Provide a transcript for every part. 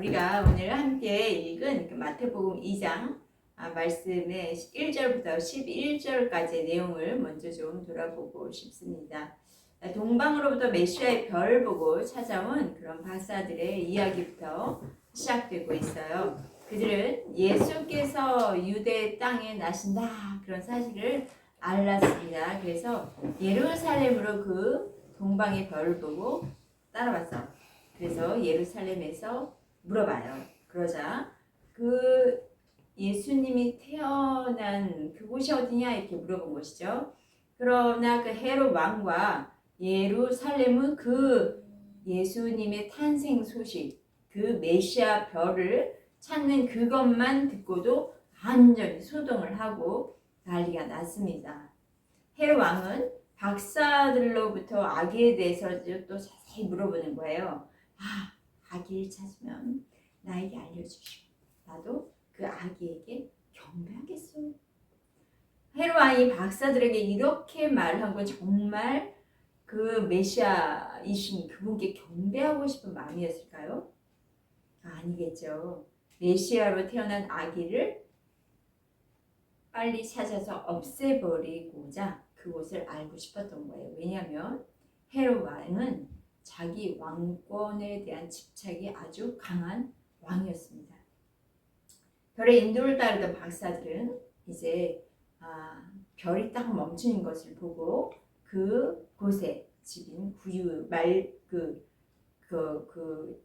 우리가 오늘 함께 읽은 그 마태복음 2장 말씀의 1절부터 11절까지의 내용을 먼저 좀 돌아보고 싶습니다. 동방으로부터 메시아의 별을 보고 찾아온 그런 박사들의 이야기부터 시작되고 있어요. 그들은 예수께서 유대 땅에 나신다 그런 사실을 알았습니다. 그래서 예루살렘으로 그 동방의 별을 보고 따라왔어. 그래서 예루살렘에서 물어봐요. 그러자 그 예수님이 태어난 그곳이 어디냐 이렇게 물어본 것이죠. 그러나 그 헤롯 왕과 예루살렘은 그 예수님의 탄생 소식, 그 메시아 별을 찾는 그것만 듣고도 완전히 소동을 하고 난리가 났습니다. 헤롯 왕은 박사들로부터 아기에 대해서 또 자세히 물어보는 거예요. 아기를 찾으면 나에게 알려주시오. 나도 그 아기에게 경배하겠소. 헤롯 왕이 박사들에게 이렇게 말한 건 정말 그 메시아이신 그분께 경배하고 싶은 마음이었을까요? 아니겠죠. 메시아로 태어난 아기를 빨리 찾아서 없애버리고자 그곳을 알고 싶었던 거예요. 왜냐하면 헤롯 왕은 자기 왕권에 대한 집착이 아주 강한 왕이었습니다. 별의 인도를 따르던 박사들은 이제 별이 딱 멈추는 것을 보고 그곳에 집인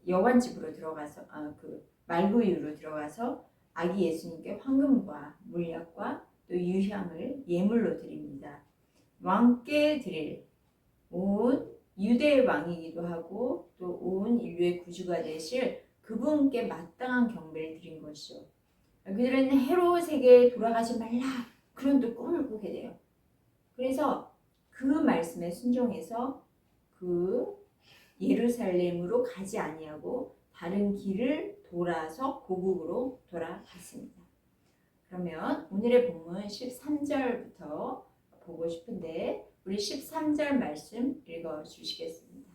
여관집으로 들어가서 그 말구유로 들어가서 아기 예수님께 황금과 물약과 또 유향을 예물로 드립니다. 왕께 드릴 온 유대의 왕이기도 하고 또 온 인류의 구주가 되실 그분께 마땅한 경배를 드린 것이죠. 그들은 헤롯에게 돌아가지 말라 그런 또 꿈을 꾸게 돼요. 그래서 그 말씀에 순종해서 그 예루살렘으로 가지 아니하고 다른 길을 돌아서 고국으로 돌아갔습니다. 그러면 오늘의 본문 13절부터 보고 싶은데 우리 13절 말씀 읽어주시겠습니다.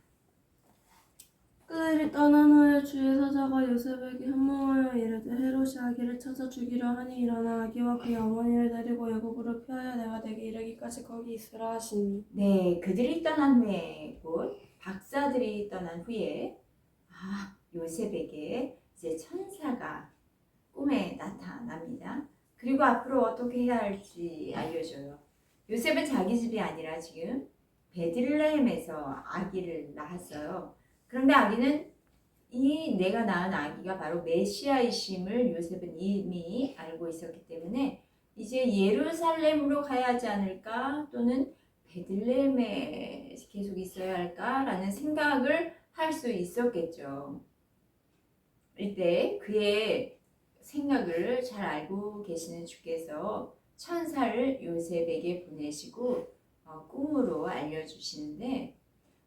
그들이 떠난 후에 주의 사자가 요셉에게 현몽하여 이르되 헤롯이 아기를 찾아 죽이려 하니 일어나 아기와 그의 어머니를 데리고 애굽으로 피하여 내가 내게 이르기까지 거기 있으라 하시니. 네, 그들이 떠난 후에 곧 박사들이 떠난 후에 요셉에게 이제 천사가 꿈에 나타납니다. 그리고 앞으로 어떻게 해야 할지 알려줘요. 요셉은 자기 집이 아니라 지금 베들레헴에서 아기를 낳았어요. 그런데 아기는 내가 낳은 아기가 바로 메시아이심을 요셉은 이미 알고 있었기 때문에 이제 예루살렘으로 가야 하지 않을까 또는 베들레헴에 계속 있어야 할까라는 생각을 할 수 있었겠죠. 이때 그의 생각을 잘 알고 계시는 주께서 천사를 요셉에게 보내시고 꿈으로 알려주시는데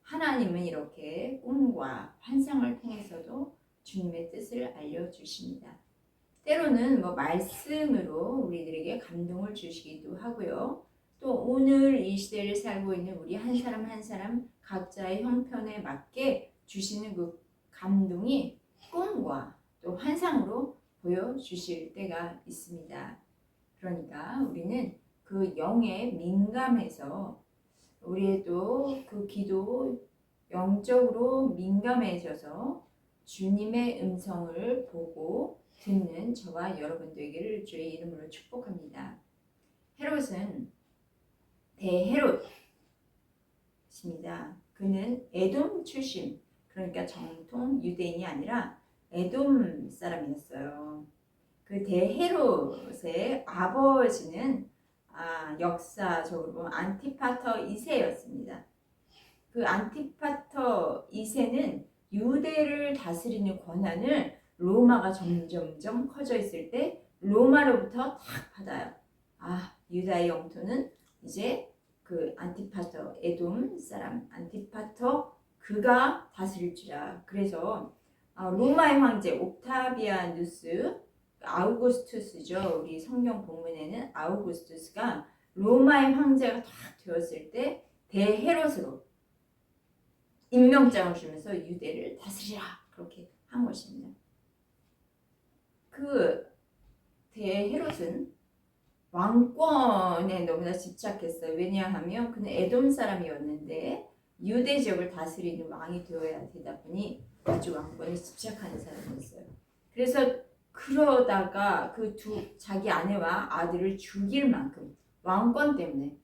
하나님은 이렇게 꿈과 환상을 통해서도 주님의 뜻을 알려주십니다. 때로는 말씀으로 우리들에게 감동을 주시기도 하고요. 또 오늘 이 시대를 살고 있는 우리 한 사람 한 사람 각자의 형편에 맞게 주시는 그 감동이 꿈과 또 환상으로 보여주실 때가 있습니다. 그러니까 우리는 그 영에 민감해서 우리의 또 그 기도 영적으로 민감해져서 주님의 음성을 보고 듣는 저와 여러분 되기를 주의 이름으로 축복합니다. 헤롯은 대헤롯입니다. 그는 에돔 출신, 그러니까 정통 유대인이 아니라 에돔 사람이었어요. 그 대헤롯의 아버지는 역사적으로 보면 안티파터 2세였습니다. 그 안티파터 2세는 유대를 다스리는 권한을 로마가 점점점 커져 있을 때 로마로부터 탁 받아요. 유다의 영토는 이제 그 안티파터 에돔 사람 안티파터 그가 다스릴지라. 그래서 로마의 황제 옥타비아누스 아우구스투스죠. 우리 성경 본문에는 아우구스투스가 로마의 황제가 딱 되었을 때 대헤롯으로 임명장을 주면서 유대를 다스리라 그렇게 한 것입니다. 그 대헤롯은 왕권에 너무나 집착했어요. 왜냐하면 그는 에돔 사람이었는데 유대 지역을 다스리는 왕이 되어야 되다 보니 아주 왕권에 집착하는 사람이었어요. 그래서 그러다가 자기 아내와 아들을 죽일 만큼 왕권 때문에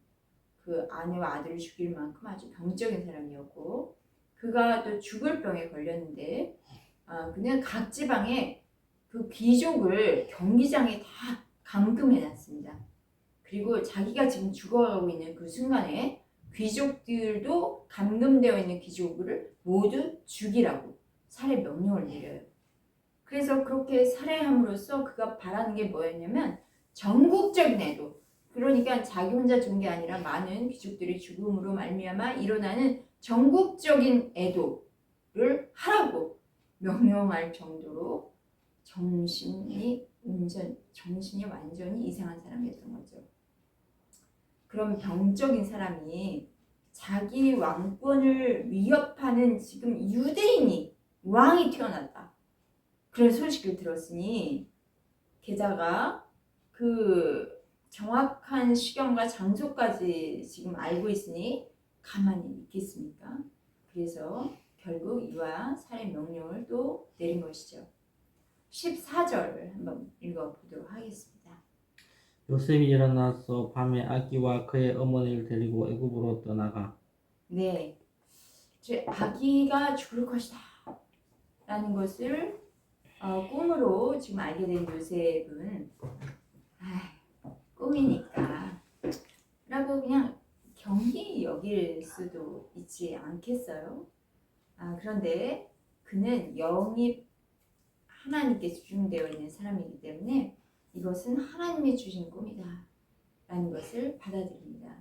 그 아내와 아들을 죽일 만큼 아주 병적인 사람이었고 그가 또 죽을 병에 걸렸는데 그는 각 지방에 그 귀족을 경기장에 다 감금해놨습니다. 그리고 자기가 지금 죽어가고 있는 그 순간에 귀족들도 감금되어 있는 귀족을 모두 죽이라고 살해 명령을 내려요. 그래서 그렇게 살해함으로써 그가 바라는 게 뭐였냐면 전국적인 애도, 그러니까 자기 혼자 죽은 게 아니라 많은 귀족들이 죽음으로 말미암아 일어나는 전국적인 애도를 하라고 명령할 정도로 정신이 완전히 이상한 사람이었던 거죠. 그럼 병적인 사람이 자기 왕권을 위협하는 지금 유대인이 왕이 태어났다. 그런 소식을 들었으니 게다가 그 정확한 시경과 장소까지 지금 알고 있으니 가만히 있겠습니까? 그래서 결국 이와 살해 명령을 또 내린 것이죠. 14절을 한번 읽어보도록 하겠습니다. 요셉이 일어나서 밤에 아기와 그의 어머니를 데리고 애굽으로 떠나가. 네, 아기가 죽을 것이다 라는 것을 꿈으로 지금 알게 된 요셉은 꿈이니까 라고 그냥 경히 여길 수도 있지 않겠어요? 그런데 그는 영이 하나님께 집중되어 있는 사람이기 때문에 이것은 하나님이 주신 꿈이다 라는 것을 받아들입니다.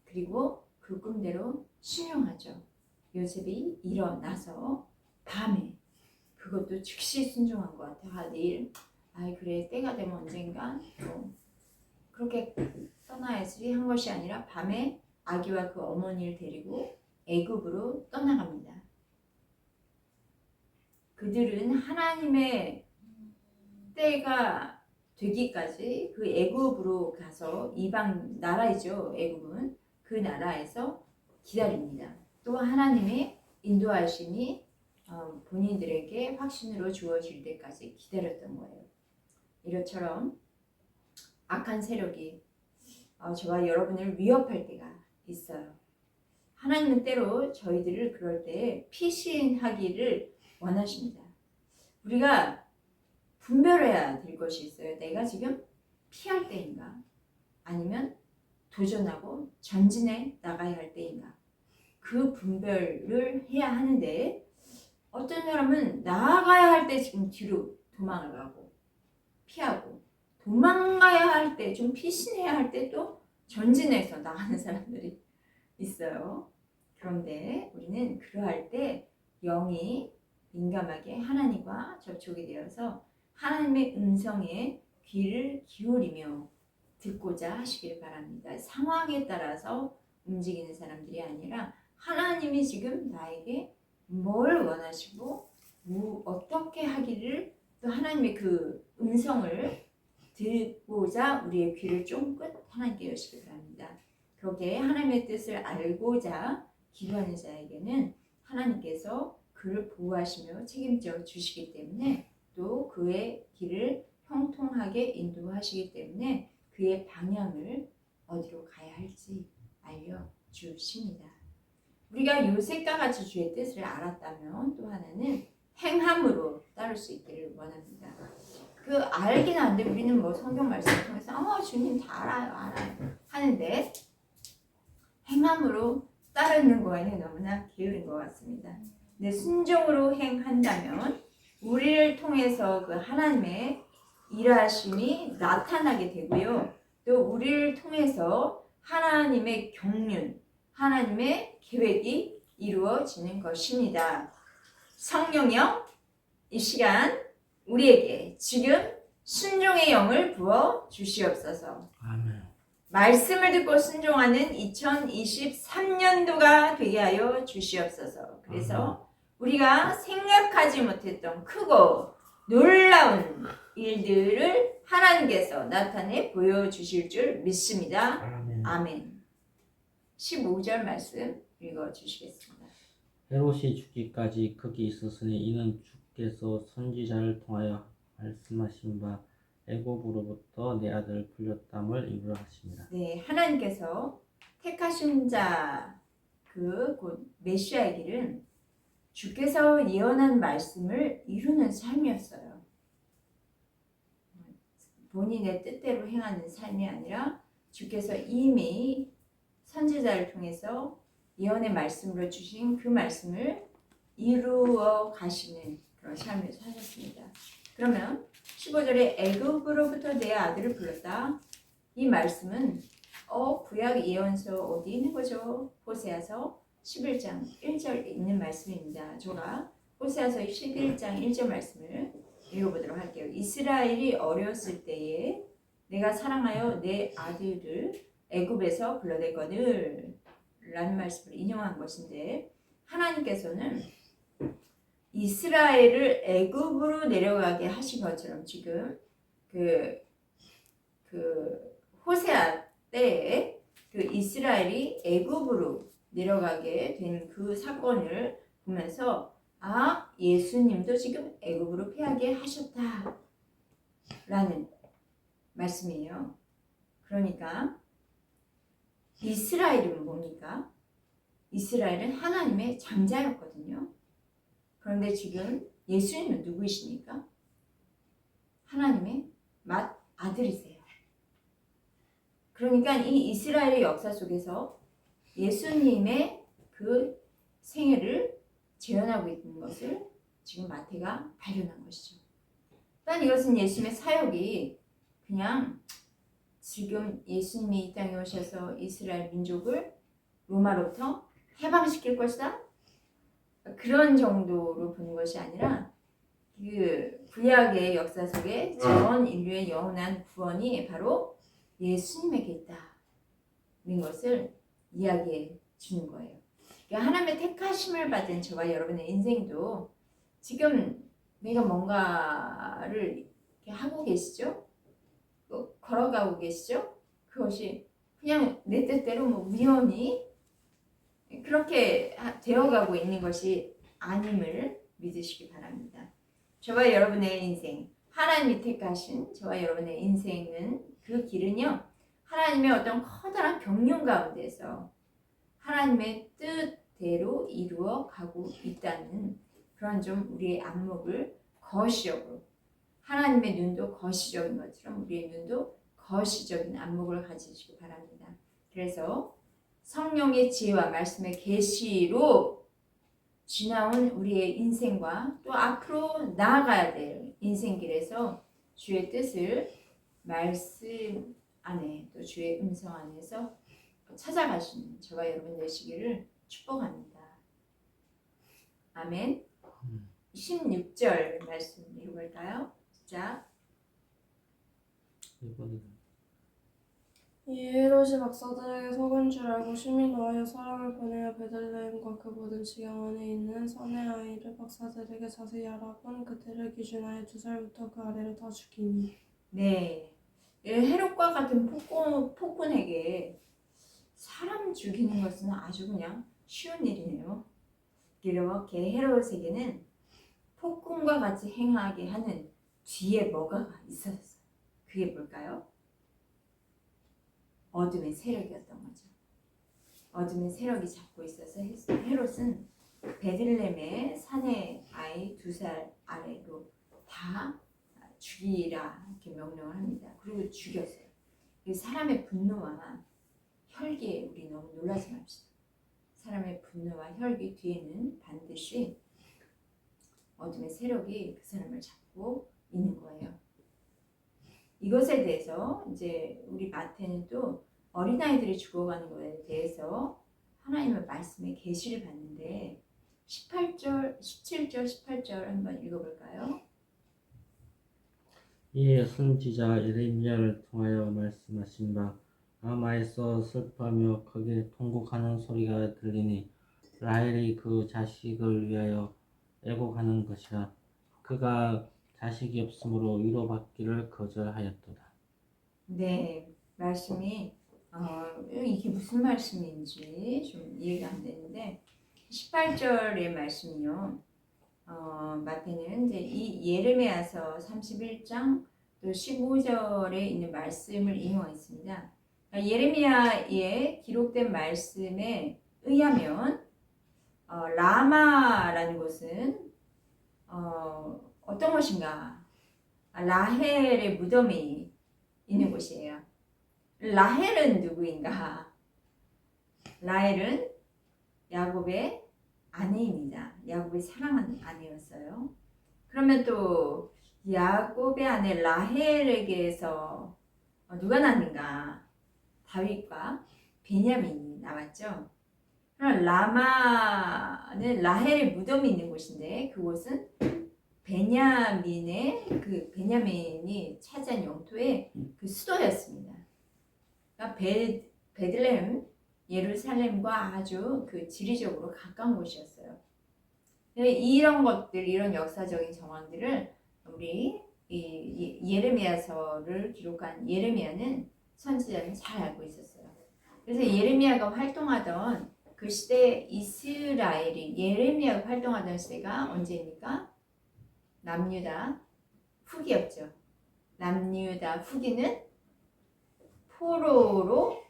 그리고 그 꿈대로 순종하죠. 요셉이 일어나서 밤에, 그것도 즉시 순종한 것 같아요. 내일 그래 때가 되면 언젠가 그렇게 떠나야지 한 것이 아니라 밤에 아기와 그 어머니를 데리고 애굽으로 떠나갑니다. 그들은 하나님의 때가 되기까지 그 애굽으로 가서 이방 나라이죠. 애굽은 그 나라에서 기다립니다. 또 하나님의 인도하심이 본인들에게 확신으로 주어질 때까지 기다렸던 거예요. 이것처럼 악한 세력이 저와 여러분을 위협할 때가 있어요. 하나님은 때로 저희들을 그럴 때 피신하기를 원하십니다. 우리가 분별해야 될 것이 있어요. 내가 지금 피할 때인가 아니면 도전하고 전진해 나가야 할 때인가, 그 분별을 해야 하는데 어떤 사람은 나아가야 할 때 지금 뒤로 도망을 가고 피하고, 도망가야 할 때 좀 피신해야 할 때 또 전진해서 나가는 사람들이 있어요. 그런데 우리는 그러할 때 영이 민감하게 하나님과 접촉이 되어서 하나님의 음성에 귀를 기울이며 듣고자 하시길 바랍니다. 상황에 따라서 움직이는 사람들이 아니라 하나님이 지금 나에게 뭘 원하시고 어떻게 하기를, 또 하나님의 그 음성을 듣고자 우리의 귀를 쫑긋 하나님께 여시길 바랍니다. 그렇게 하나님의 뜻을 알고자 기도하는 자에게는 하나님께서 그를 보호하시며 책임져 주시기 때문에, 또 그의 길을 형통하게 인도하시기 때문에 그의 방향을 어디로 가야 할지 알려주십니다. 우리가 요셉과 같이 주의 뜻을 알았다면 또 하나는 행함으로 따를 수 있기를 원합니다. 그 알긴 하는데 우리는 뭐 성경 말씀을 통해서 주님 다 알아요 하는데 행함으로 따르는 거에는 너무나 게으른 것 같습니다. 근데 순종으로 행한다면 우리를 통해서 그 하나님의 일하심이 나타나게 되고요. 또 우리를 통해서 하나님의 경륜, 하나님의 계획이 이루어지는 것입니다. 성령여, 이 시간 우리에게 지금 순종의 영을 부어 주시옵소서. 아멘. 말씀을 듣고 순종하는 2023년도가 되게 하여 주시옵소서. 그래서 우리가 생각하지 못했던 크고 놀라운 일들을 하나님께서 나타내 보여주실 줄 믿습니다. 아멘. 아멘. 15절 말씀 읽어주시겠습니다. 헤롯이 죽기까지 거기 있었으니 이는 주께서 선지자를 통하여 말씀하신 바 애굽으로부터 내 아들을 불렸담을 이루라 하십니다. 네, 하나님께서 택하신 자 그 곧 메시아의 길은 주께서 예언한 말씀을 이루는 삶이었어요. 본인의 뜻대로 행하는 삶이 아니라 주께서 이미 선지자를 통해서 예언의 말씀으로 주신 그 말씀을 이루어 가시는 그런 삶을 사셨습니다. 그러면 15절에 애굽으로부터 내 아들을 불렀다. 이 말씀은 구약 예언서 어디 있는 거죠? 호세아서 11장 1절에 있는 말씀입니다. 제가 호세아서 11장 1절 말씀을 읽어보도록 할게요. 이스라엘이 어렸을 때에 내가 사랑하여 내 아들을 애굽에서 불러냈거늘 라는 말씀을 인용한 것인데, 하나님께서는 이스라엘을 애굽으로 내려가게 하신 것처럼 지금 그 호세아 때에 그 이스라엘이 애굽으로 내려가게 된 그 사건을 보면서 예수님도 지금 애굽으로 패하게 하셨다 라는 말씀이에요. 그러니까 이스라엘은 뭡니까? 이스라엘은 하나님의 장자였거든요. 그런데 지금 예수님은 누구이십니까? 하나님의 맏아들이세요. 그러니까 이 이스라엘의 역사 속에서 예수님의 그 생애를 재현하고 있는 것을 지금 마태가 발견한 것이죠. 또한 이것은 예수님의 사역이 그냥 지금 예수님이 이 땅에 오셔서 이스라엘 민족을 로마로부터 해방시킬 것이다, 그런 정도로 보는 것이 아니라 그 구약의 역사 속에 전 인류의 영원한 구원이 바로 예수님에게 있다는 것을 이야기해 주는 거예요. 그러니까 하나님의 택하심을 받은 저와 여러분의 인생도 지금 내가 뭔가를 이렇게 하고 계시죠? 걸어가고 계시죠? 그것이 그냥 내 뜻대로 우연히 그렇게 되어가고 있는 것이 아님을 믿으시기 바랍니다. 저와 여러분의 인생, 하나님이 택하신 저와 여러분의 인생은 그 길은요, 하나님의 어떤 커다란 경륜 가운데서 하나님의 뜻대로 이루어 가고 있다는 그런 좀 우리의 안목을 거시적으로, 하나님의 눈도 거시적인 것처럼 우리의 눈도 거시적인 안목을 가지시기 바랍니다. 그래서 성령의 지혜와 말씀의 계시로 지나온 우리의 인생과 또 앞으로 나아가야 될 인생길에서 주의 뜻을 말씀 안에 또 주의 음성 안에서 찾아가시는 저와 여러분 되시기를 축복합니다. 아멘. 16절 말씀 읽어볼까요? 자, 이 헤롯이 박사들에게 속은 줄 알고 심히 노하여 사람을 보내어 베들레헴과 그 모든 지경 안에 있는 선의 아이를 박사들에게 자세히 알아본 그때를 기준하여 2살부터 그 아래를 다 죽이니. 네, 헤롯과 같은 폭군에게 사람 죽이는 것은 아주 그냥 쉬운 일이네요. 이렇게 헤롯에게는 폭군과 같이 행하게 하는 뒤에 뭐가 있었어요. 그게 뭘까요? 어둠의 세력이었던 거죠. 어둠의 세력이 잡고 있어서 헤롯은 베들레헴의 산의 아이 2살 아래로 다 죽이라 이렇게 명령을 합니다. 그리고 죽였어요. 사람의 분노와 혈기에 우리 너무 놀라지 맙시다. 사람의 분노와 혈기 뒤에는 반드시 어둠의 세력이 그 사람을 잡고 있는 거예요. 이것에 대해서 이제 우리 마태는 또 어린아이들이 죽어가는 것에 대해서 하나님의 말씀의 계시를 받는데 17절, 18절 한번 읽어볼까요? 이에 선지자 예레미야를 통하여 말씀하신 바 라마에서 슬퍼하며 크게 통곡하는 소리가 들리니 라헬이 그 자식을 위하여 애곡하는 것이라. 그가 자식이 없으므로 위로받기를 거절하였도다. 네, 말씀이 이게 무슨 말씀인지 좀 이해가 안 되는데 18절의 말씀이요. 마태는 이제 이 예레미야서 31장 또 15절에 있는 말씀을 인용했습니다. 그러니까 예레미야에 기록된 말씀에 의하면 라마라는 곳은 어떤 곳인가? 라헬의 무덤이 있는 곳이에요. 라헬은 누구인가? 라헬은 야곱의 아내입니다. 야곱이 사랑하는 아내였어요. 그러면 또 야곱의 아내 라헬에게서 누가 낳는가? 다윗과 베냐민이 나왔죠. 그럼 라마는 라헬의 무덤이 있는 곳인데 그곳은 베냐민이 차지한 영토의 그 수도였습니다. 그러니까 베들레헴, 예루살렘과 아주 그 지리적으로 가까운 곳이었어요. 이런 것들, 이런 역사적인 정황들을 우리 이 예레미야서를 기록한 예레미야는 선지자는 잘 알고 있었어요. 그래서 예레미야가 활동하던 그 시대 이스라엘이 예레미야가 활동하던 시대가 언제입니까? 남유다 후기였죠. 남유다 후기는 포로로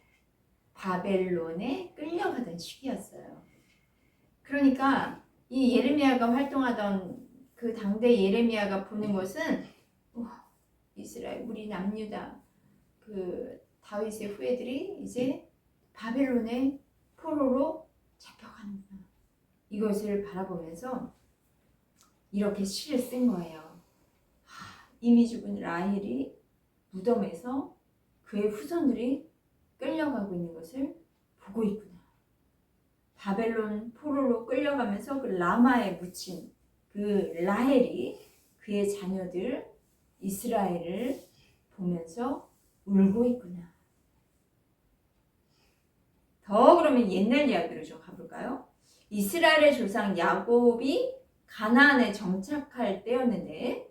바벨론에 끌려가던 시기였어요. 그러니까 이 예레미야가 활동하던 그 당대 예레미야가 보는 것은 이스라엘 우리 남유다 그 다윗의 후예들이 이제 바벨론의 포로로 잡혀가는구나. 이것을 바라보면서 이렇게 시를 쓴 거예요. 이미 죽은 라헬이 무덤에서 그의 후손들이 끌려가고 있는 것을 보고 있구나. 바벨론 포로로 끌려가면서 그 라마에 묻힌 그 라헬이 그의 자녀들 이스라엘을 보면서 울고 있구나. 더 그러면 옛날 이야기로 좀 가볼까요? 이스라엘의 조상 야곱이 가나안에 정착할 때였는데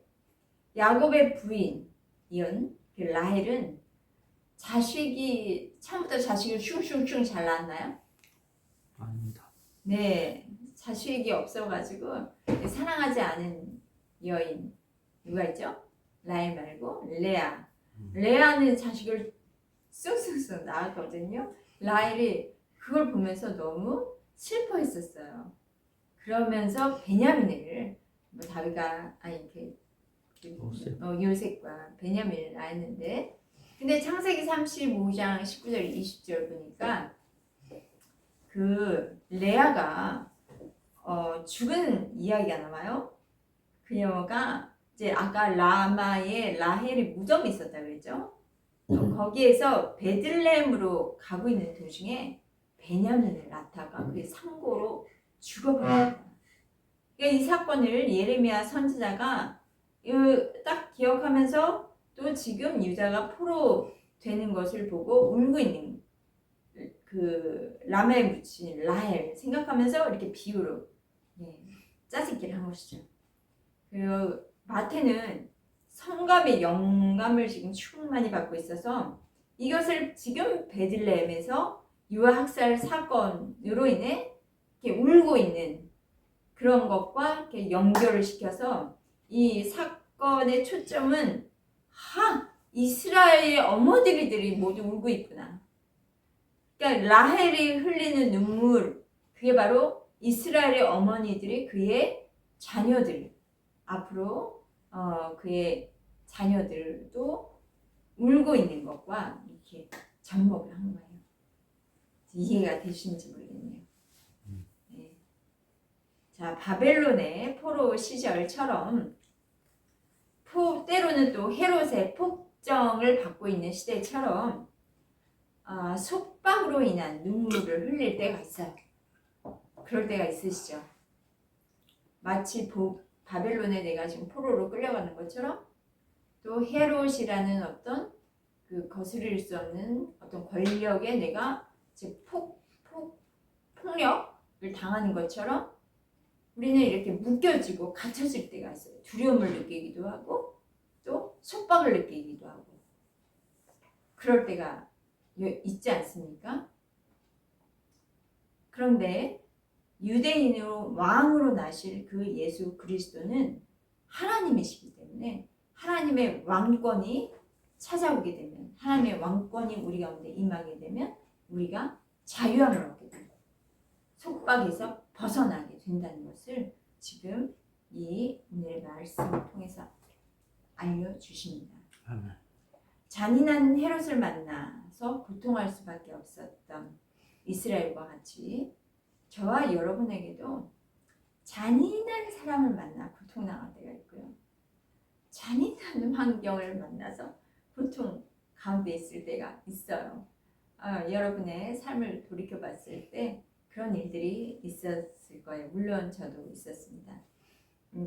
야곱의 부인 그 라헬은 처음부터 자식을 슝슝슝 잘 낳았나요? 아닙니다. 네, 자식이 없어가지고 사랑하지 않은 여인 누가 있죠? 라헬 말고 레아. 레아는 자식을 쑥쑥쑥 낳았거든요. 라헬이 그걸 보면서 너무 슬퍼했었어요. 그러면서 베냐민을 다윗과 요셉과 베냐민을 낳았는데 근데 창세기 35장 19절 20절 보니까 그 레아가 죽은 이야기가 나와요. 그녀가 이제 아까 라마에 라헬의 무덤이 있었다고 했죠. 거기에서 베들레헴으로 가고 있는 도중에 베냐민을 낳다가 그게 상고로 죽어버립니다. 그러니까 이 사건을 예레미야 선지자가 딱 기억하면서 또 지금 유다가 포로 되는 것을 보고 울고 있는 그 라마에 묻힌 라헬 생각하면서 이렇게 비유로 짜증기를 한 것이죠. 그리고 마태는 성감의 영감을 지금 충만히 받고 있어서 이것을 지금 베들레헴에서 유아 학살 사건으로 인해 이렇게 울고 있는 그런 것과 이렇게 연결을 시켜서 이 사건의 초점은 이스라엘의 어머니들이 모두 울고 있구나. 그러니까 라헬이 흘리는 눈물 그게 바로 이스라엘의 어머니들이 그의 자녀들 앞으로 그의 자녀들도 울고 있는 것과 이렇게 접목을 한 거예요. 이해가 되시는지 모르겠네요. 네. 자, 바벨론의 포로 시절처럼 때로는 또 헤롯의 폭정을 받고 있는 시대처럼 속박으로 인한 눈물을 흘릴 때가 있어요. 그럴 때가 있으시죠. 마치 바벨론에 내가 지금 포로로 끌려가는 것처럼 또 헤롯이라는 어떤 그 거스릴 수 없는 어떤 권력에 내가 폭력을 당하는 것처럼 우리는 이렇게 묶여지고 갇혀질 때가 있어요. 두려움을 느끼기도 하고 또 속박을 느끼기도 하고 그럴 때가 있지 않습니까? 그런데 유대인으로 왕으로 나실 그 예수 그리스도는 하나님이시기 때문에 하나님의 왕권이 찾아오게 되면 하나님의 왕권이 우리 가운데 임하게 되면 우리가 자유함을 얻게 됩니다. 속박에서 벗어나게 된다는 것을 지금 이 오늘의 말씀을 통해서 알려주십니다. 아멘. 잔인한 헤롯을 만나서 고통할 수밖에 없었던 이스라엘과 같이 저와 여러분에게도 잔인한 사람을 만나 고통당할 때가 있고요. 잔인한 환경을 만나서 고통 가운데 있을 때가 있어요. 여러분의 삶을 돌이켜봤을 때 그런 일들이 있었을 거예요. 물론 저도 있었습니다.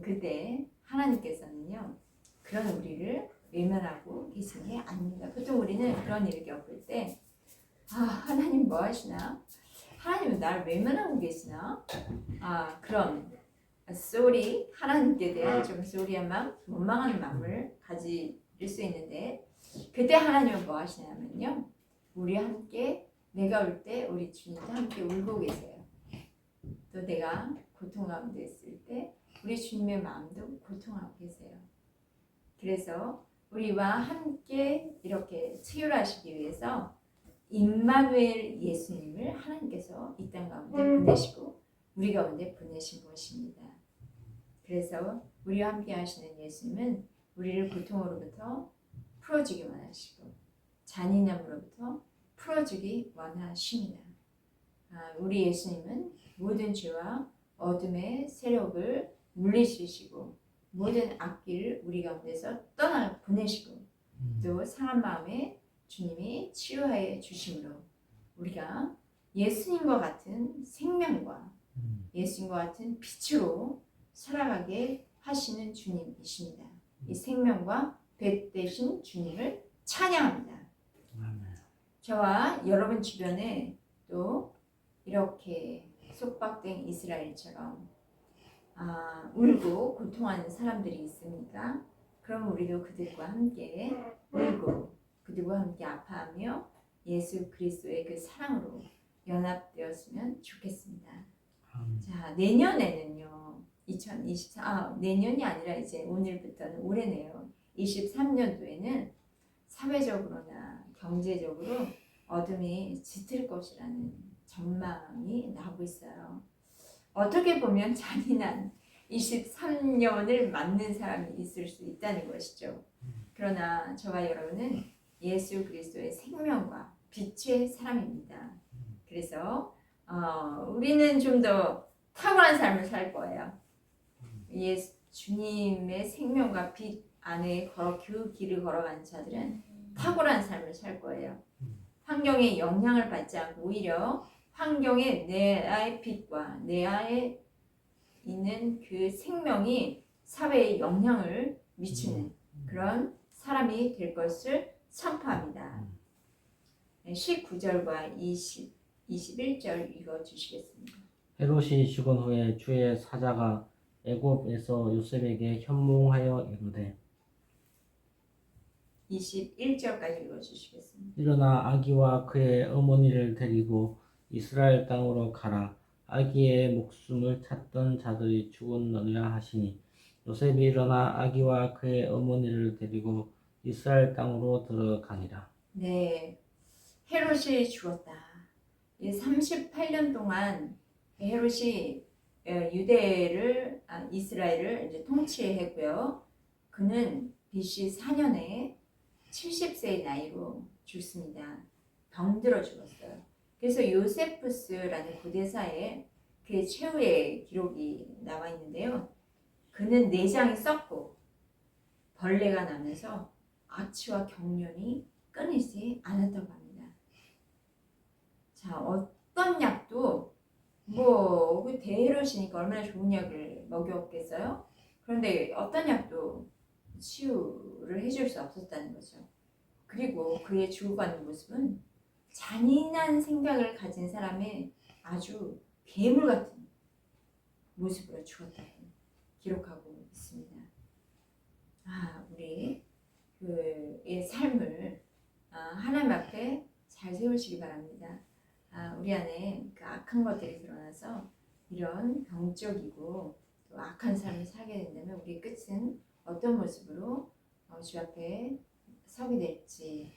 그때 하나님께서는요. 그런 우리를 외면하고 계신 게 아닙니다. 보통 우리는 그런 일을 겪을 때 하나님 뭐 하시나? 하나님은 나를 외면하고 계시나? 그럼 쏘리 하나님께 대한 좀 쏘리한 마음, 원망하는 마음을 가질 수 있는데 그때 하나님은 뭐 하시냐면요. 우리 함께 내가 올 때 우리 주님과 함께 울고 계세요. 또 내가 고통 가운데 있을 때 우리 주님의 마음도 고통하고 계세요. 그래서 우리와 함께 이렇게 치유하시기 위해서 임마누엘 예수님을 하나님께서 이 땅 가운데 보내시고 우리 가운데 보내신 것입니다. 그래서 우리와 함께 하시는 예수님은 우리를 고통으로부터 풀어주기 원하시고 잔인함으로부터 풀어주기 원하십니다. 우리 예수님은 모든 죄와 어둠의 세력을 물리치시고 모든 악기를 우리 가운데서 떠나 보내시고 또 상한 마음에 주님이 치유하여 주심으로 우리가 예수님과 같은 생명과 예수님과 같은 빛으로 살아가게 하시는 주님이십니다. 이 생명과 빛 되신 주님을 찬양합니다. 저와 여러분 주변에 또 이렇게 속박된 이스라엘처럼 울고 고통하는 사람들이 있습니까? 그럼 우리도 그들과 함께 울고 그들과 함께 아파하며 예수 그리스도의 그 사랑으로 연합되었으면 좋겠습니다. 자, 내년에는요. 2024 내년이 아니라 이제 오늘부터는 올해네요. 23년도에는 사회적으로나 경제적으로 어둠이 짙을 것이라는 전망이 나오고 있어요. 어떻게 보면 잔인한 23년을 맞는 사람이 있을 수 있다는 것이죠. 그러나 저와 여러분은 예수 그리스도의 생명과 빛의 사람입니다. 그래서 우리는 좀 더 탁월한 삶을 살 거예요. 주님의 생명과 빛 안에 그 길을 걸어간 자들은 탁월한 삶을 살 거예요. 환경에 영향을 받지 않고 오히려 환경에 내 아의 빛과 내 아에 있는 그 생명이 사회에 영향을 미치는 그런 사람이 될 것을 선포합니다. 19절과 21절 읽어주시겠습니다. 헤롯이 죽은 후에 주의 사자가 애굽에서 요셉에게 현몽하여 이르되 21절까지 읽어주시겠습니다. 일어나 아기와 그의 어머니를 데리고 이스라엘 땅으로 가라. 아기의 목숨을 찾던 자들이 죽었느니라 하시니 요셉이 일어나 아기와 그의 어머니를 데리고 이스라엘 땅으로 들어가니라. 네, 헤롯이 죽었다. 38년 동안 헤롯이 이스라엘을 이제 통치했고요. 그는 BC 4년에 70세의 나이로 죽습니다. 병들어 죽었어요. 그래서 요세푸스라는 고대사에 그의 최후의 기록이 나와 있는데요. 그는 내장이 썩고 벌레가 나면서 악취와 경련이 끊이지 않았다고 합니다. 자, 어떤 약도 그 대헤롯이니까 얼마나 좋은 약을 먹였겠어요? 그런데 어떤 약도 치유를 해줄 수 없었다는 거죠. 그리고 그의 죽어가는 모습은 잔인한 생각을 가진 사람의 아주 괴물 같은 모습으로 죽었다고 기록하고 있습니다. 우리 그의 삶을 하나님 앞에 잘 세우시기 바랍니다. 우리 안에 그 악한 것들이 드러나서 이런 병적이고 또 악한 삶을 살게 된다면 우리의 끝은 어떤 모습으로 주 앞에 서게 될지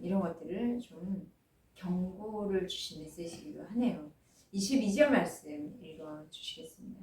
이런 것들을 좀 경고를 주신 메시지이기도 하네요. 22절 말씀 읽어주시겠습니다.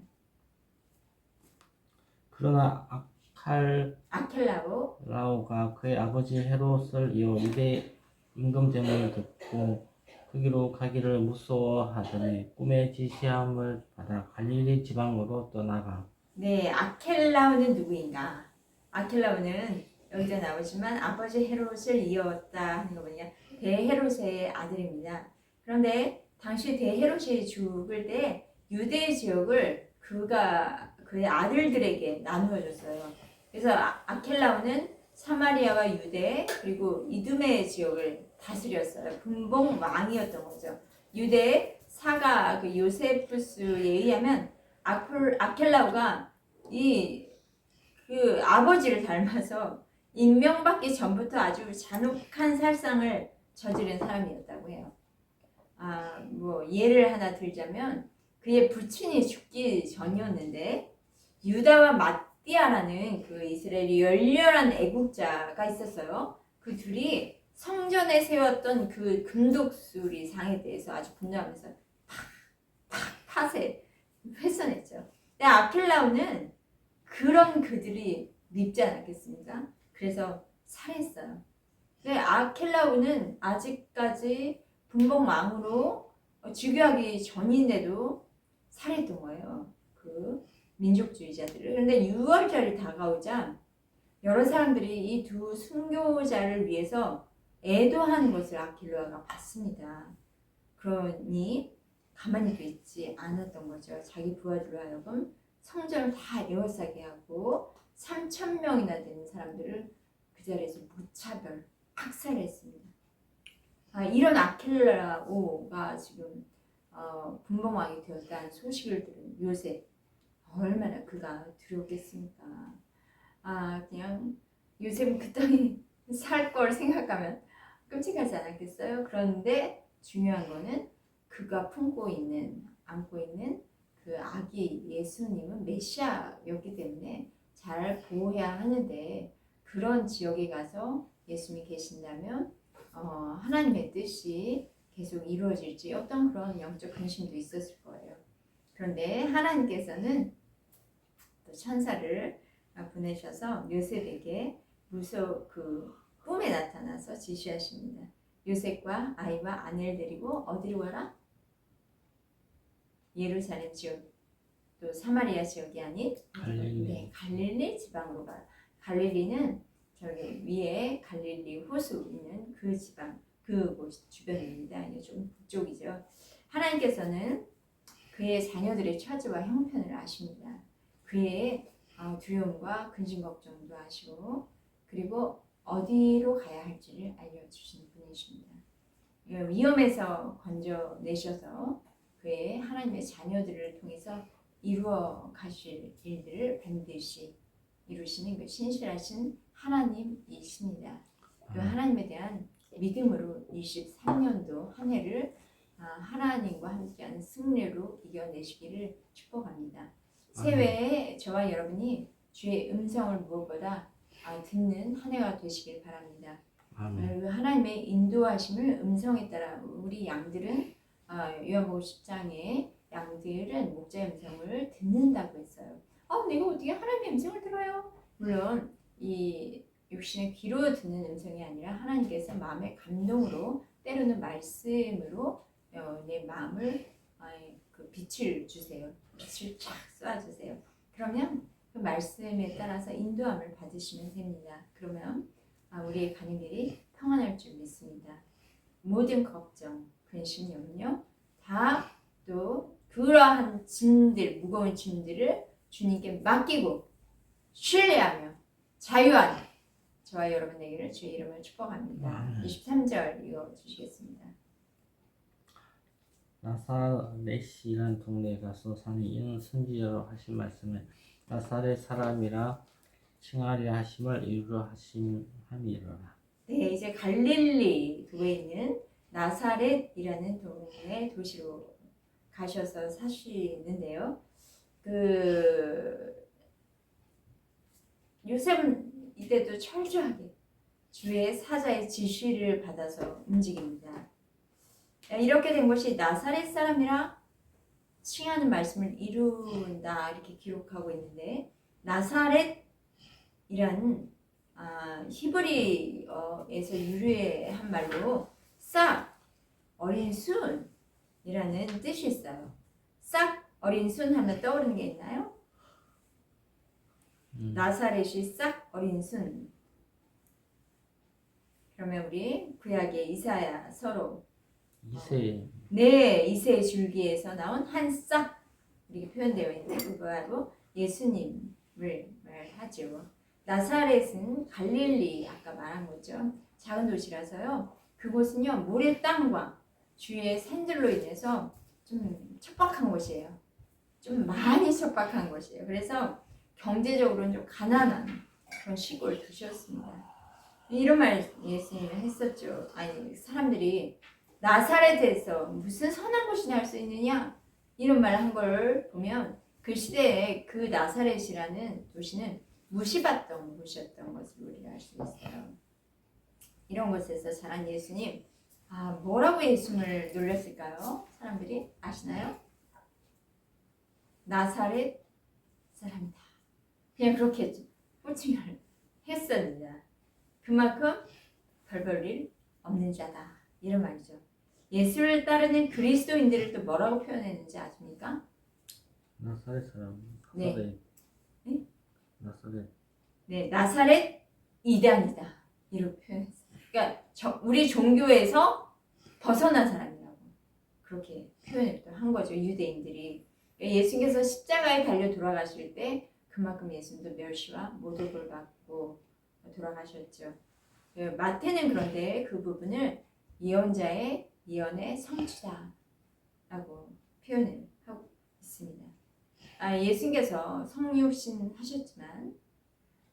그러나 아켈라오 아칼라오가 그의 아버지 헤롯을 이어 유대 임금됨을 듣고 거기로 가기를 무서워하더니 꿈에 지시함을 받아 갈릴리 지방으로 떠나가. 네, 아켈라오는 누구인가? 아켈라오는 여기도 나오지만 아버지 헤롯을 이어왔다 하는 거 뭐냐? 대헤롯의 아들입니다. 그런데 당시 대헤롯이 죽을 때 유대 지역을 그의 아들들에게 나누어 줬어요. 그래서 아켈라오는 사마리아와 유대 그리고 이두메 지역을 다스렸어요. 분봉 왕이었던 거죠. 유대 사가 그 요세푸스에 의하면 아켈라오가 그 아버지를 닮아서 임명받기 전부터 아주 잔혹한 살상을 저지른 사람이었다고 해요. 뭐 예를 하나 들자면 그의 부친이 죽기 전이었는데 유다와 마띠아라는 그 이스라엘이 열렬한 애국자가 있었어요. 그 둘이 성전에 세웠던 그 금독수리 상에 대해서 아주 분노하면서 팥에 훼손했죠. 근데 아켈라오는 그런 그들이 밉지 않았겠습니까? 그래서 살했어요. 근데 아켈라오는 아직까지 분봉왕으로 즉위하기 전인데도 살했던 거예요. 그 민족주의자들을. 그런데 6월절이 다가오자 여러 사람들이 이 두 순교자를 위해서 애도하는 것을 아킬라오가 봤습니다. 그러니 가만히 있지 않았던 거죠. 자기 부하들로 하여금 성전을 다 에워싸게 하고 3,000명이나 되는 사람들을 그 자리에서 무차별 학살했습니다. 이런 아킬라오가 지금 분봉왕이 되었다는 소식을 들은 요셉 얼마나 그가 두렵겠습니까? 그냥 요셉은 그 땅에 살 걸 생각하면 끔찍하지 않았겠어요? 그런데 중요한 거는 그가 안고 있는 그 아기 예수님은 메시아였기 때문에 잘 보호해야 하는데 그런 지역에 가서 예수님이 계신다면 하나님의 뜻이 계속 이루어질지 어떤 그런 영적 근심도 있었을 거예요. 그런데 하나님께서는 또 천사를 보내셔서 요셉에게 꿈에 나타나서 지시하십니다. 요셉과 아이와 아내를 데리고 어디로 가라? 예루살렘 지역 또 사마리아 지역이 아닌 갈릴리 지방으로 가라. 갈릴리는 저기 위에 갈릴리 호수 있는 그 지방 그곳 주변입니다. 이게 좀 북쪽이죠. 하나님께서는 그의 자녀들의 처지와 형편을 아십니다. 그의 두려움과 근심 걱정도 아시고 그리고 어디로 가야 할지를 알려주신 분이십니다. 위험에서 건져내셔서 그의 하나님의 자녀들을 통해서 이루어 가실 일들을 반드시 이루시는 그 신실하신 하나님이십니다. 그 하나님에 대한 믿음으로 23년도 한 해를 하나님과 함께하는 승리로 이겨내시기를 축복합니다. 새해에 저와 여러분이 주의 음성을 무엇보다 듣는 한 해가 되시길 바랍니다. 하나님의 인도하심을 음성에 따라 우리 양들은 요한복음 10장에 양들은 목자의 음성을 듣는다고 했어요. 내가 어떻게 하나님의 음성을 들어요? 물론 이 육신의 귀로 듣는 음성이 아니라 하나님께서 마음의 감동으로 때로는 말씀으로 내 마음을 그 빛을 주세요. 빛을 쫙 쏴주세요. 그러면 그 말씀에 따라서 인도함을 받으시면 됩니다. 그러면 우리의 가는 길이 평안할 줄 믿습니다. 모든 걱정, 근심, 염려 다 또 그러한 무거운 짐들을 주님께 맡기고 신뢰하며 자유하는 저와 여러분 되기를 주의 이름으로 축복합니다. 23절 읽어주시겠습니다. 나사렛이란 동네에 가서 사니 이는 선지자로 하신 말씀에 나사렛 사람이라 칭하려 하심을 이루려 함이로라. 네, 이제 갈릴리 도에 있는 나사렛이라는 동네 도시로 가셔서 사시는데요. 요셉은 이때도 철저하게 주의 사자의 지시를 받아서 움직입니다. 이렇게 된 것이 나사렛 사람이라 칭하는 말씀을 이룬다 이렇게 기록하고 있는데 나사렛이라는 히브리어에서 유래한 말로 싹 어린 순이라는 뜻이 있어요. 싹 어린 순 하면 떠오르는 게 있나요? 나사렛이 싹 어린 순. 그러면 우리 구약의 이사야서로 이세 줄기에서 나온 한 싹 이렇게 표현되어 있는데 그거하고 예수님을 말하죠. 나사렛은 갈릴리 아까 말한 거죠. 작은 도시라서요. 그곳은요 모래 땅과 주위의 산들로 인해서 좀 척박한 곳이에요. 좀 많이 척박한 곳이에요. 그래서 경제적으로는 좀 가난한 그런 시골 도시였습니다. 이런 말 예수님이 했었죠. 아니 사람들이 나사렛에서 무슨 선한 곳이나 할 수 있느냐 이런 말 한 걸 보면 그 시대에 그 나사렛이라는 도시는 무시받던 곳이었던 것을 우리가 알 수 있어요. 이런 곳에서 자란 예수님 뭐라고 예수님을 놀렸을까요? 사람들이 아시나요? 나사렛 사람이다. 그냥 그렇게 호칭을 했었습니다. 그만큼 별 볼 일 없는 자다 이런 말이죠. 예수를 따르는 그리스도인들을 또 뭐라고 표현했는지 아십니까? 나사렛 사람. 네. 네? 나사렛. 네, 나사렛 이단이다 이렇게 표현했어요. 그러니까 우리 종교에서 벗어난 사람이라고 그렇게 표현을 또 한 거죠. 유대인들이. 예수님께서 십자가에 달려 돌아가실 때 그만큼 예수님도 멸시와 모독을 받고 돌아가셨죠. 마태는 그런데 그 부분을 예언자의 예언의 성취다 라고 표현을 하고 있습니다. 예수님께서 성육신 하셨지만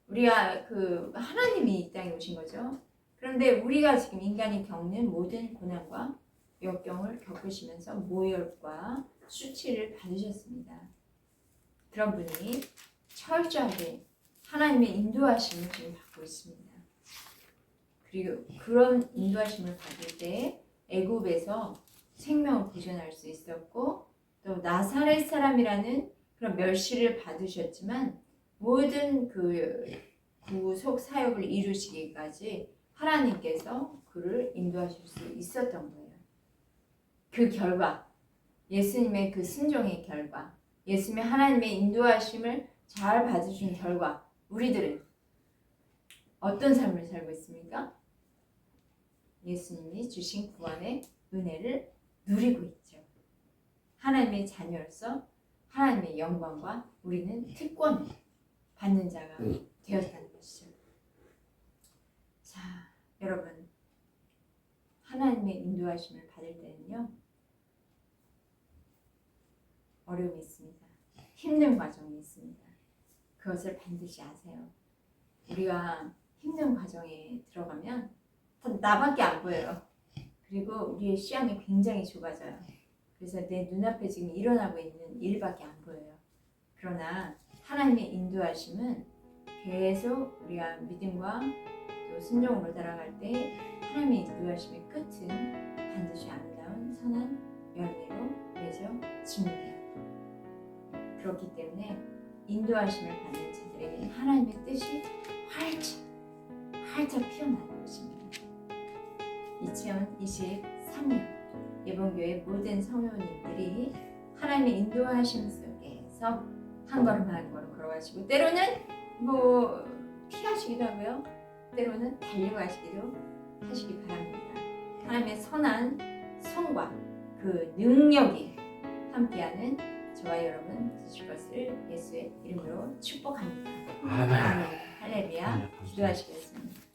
우리가 하나님이 이 땅에 오신 거죠. 그런데 우리가 지금 인간이 겪는 모든 고난과 역경을 겪으시면서 모욕과 수치를 받으셨습니다. 그런 분이 철저하게 하나님의 인도하심을 지금 받고 있습니다. 그리고 그런 인도하심을 받을 때 애굽에서 생명을 보존할 수 있었고 또 나사렛 사람이라는 그런 멸시를 받으셨지만 모든 그 구속 사역을 이루시기까지 하나님께서 그를 인도하실 수 있었던 거예요. 그 결과 예수님의 그 순종의 결과 예수님의 하나님의 인도하심을 잘 받으신 결과 우리들은 어떤 삶을 살고 있습니까? 예수님이 주신 구원의 은혜를 누리고 있죠. 하나님의 자녀로서 하나님의 영광과 우리는 특권을 받는 자가 되었다는 것이죠. 자, 여러분 하나님의 인도하심을 받을 때는요 어려움이 있습니다. 힘든 과정이 있습니다. 그것을 반드시 아세요. 우리가 힘든 과정에 들어가면 나밖에 안 보여요. 그리고 우리의 시야는 굉장히 좁아져요. 그래서 내 눈앞에 지금 일어나고 있는 일밖에 안 보여요. 그러나 하나님의 인도하심은 계속 우리가 믿음과 또 순종으로 따라갈 때 하나님의 인도하심의 끝은 반드시 아름다운 선한 열매로 맺어집니다. 그렇기 때문에 인도하심을 받는 자들에게는 하나님의 뜻이 활짝 피어나는 것입니다. 2023년 예봉교회 모든 성도님들이 하나님의 인도하심 속에서 한 걸음 한 걸음 걸어가시고 때로는 피하시기도 하고요. 때로는 달려가시기도 하시기 바랍니다. 하나님의 선한 손과 그 능력이 함께하는 저와 여러분 되실 것을 예수의 이름으로 축복합니다. 아멘. 할렐루야. 기도하시겠습니다.